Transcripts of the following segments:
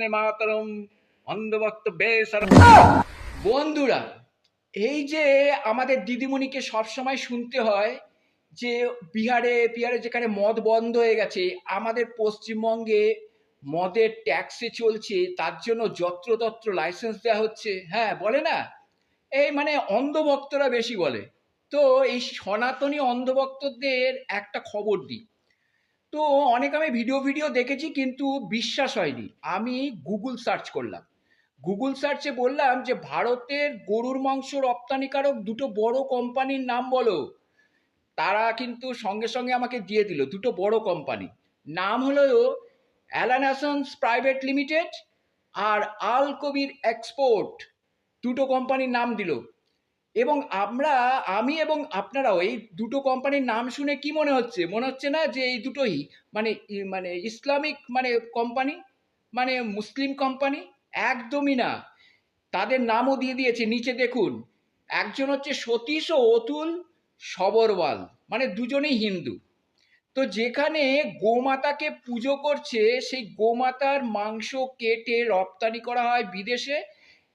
বন্দে মাতরম, অন্ধভক্ত বেসরম। বন্ধুরা, এই যে আমাদের দিদিমণিকে সবসময় শুনতে হয় যে বিহারে বিহারে যেখানে মদ বন্ধ হয়ে গেছে, আমাদের পশ্চিমবঙ্গে মদের ট্যাক্সে চলছে, তার জন্য যত্রতত্র লাইসেন্স দেওয়া হচ্ছে। হ্যাঁ, বলে না, এই মানে অন্ধভক্তরা বেশি বলে। তো এই সনাতনী অন্ধভক্তদের একটা খবর দিই। তো অনেক আমি ভিডিও ভিডিও দেখেছি, কিন্তু বিশ্বাস হয়নি। আমি গুগল সার্চ করলাম। গুগল সার্চে বললাম যে ভারতের গরুর মাংস রপ্তানিকারক দুটো বড় কোম্পানির নাম বলো। তারা কিন্তু সঙ্গে সঙ্গে আমাকে দিয়ে দিল দুটো বড় কোম্পানি। নাম হলো অ্যালানাসন্স প্রাইভেট লিমিটেড আর আল কবির এক্সপোর্ট। দুটো কোম্পানির নাম দিল। এবং আমি এবং আপনারাও এই দুটো কোম্পানির নাম শুনে কি মনে হচ্ছে? মনে হচ্ছে না যে এই দুটোই মানে ইসলামিক মানে কোম্পানি, মানে মুসলিম কোম্পানি? একদমই না। তাদের নামও দিয়ে দিয়েছে, নিচে দেখুন। একজন হচ্ছে সতীশ ও অতুল সবরওয়াল, মানে দুজনেই হিন্দু। তো যেখানে গোমাতাকে পুজো করছে, সেই গোমাতার মাংস কেটে রপ্তানি করা হয় বিদেশে,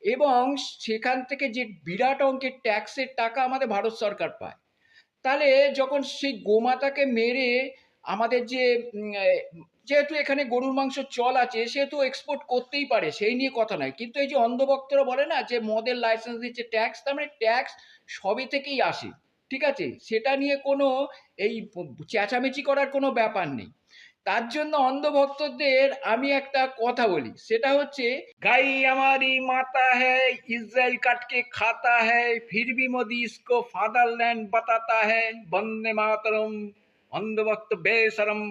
এবং সেখান থেকে যে বিরাট অঙ্কের ট্যাক্সের টাকা আমাদের ভারত সরকার পায়। তাহলে যখন সেই গোমাতাকে মেরে আমাদের যে যেহেতু এখানে গরুর মাংস চল আছে, সেহেতু এক্সপোর্ট করতেই পারে, সেই নিয়ে কথা নয়। কিন্তু এই যে অন্ধভক্তরা বলে না যে মদের লাইসেন্স দিচ্ছে ট্যাক্স, তার মানে ট্যাক্স সবই থেকেই আসে, ঠিক আছে? সেটা নিয়ে কোনো এই চেঁচামেচি করার কোনো ব্যাপার নেই। তার জন্য অন্ধভক্তদের আমি একটা কথা বলি, সেটা হচ্ছে, গাই हमारी माता है, इजराइल काट के खाता है, फिर भी मोदी इसको फादरलैंड बताता है, वंदे मातरम, अंधभक्त बेशरम।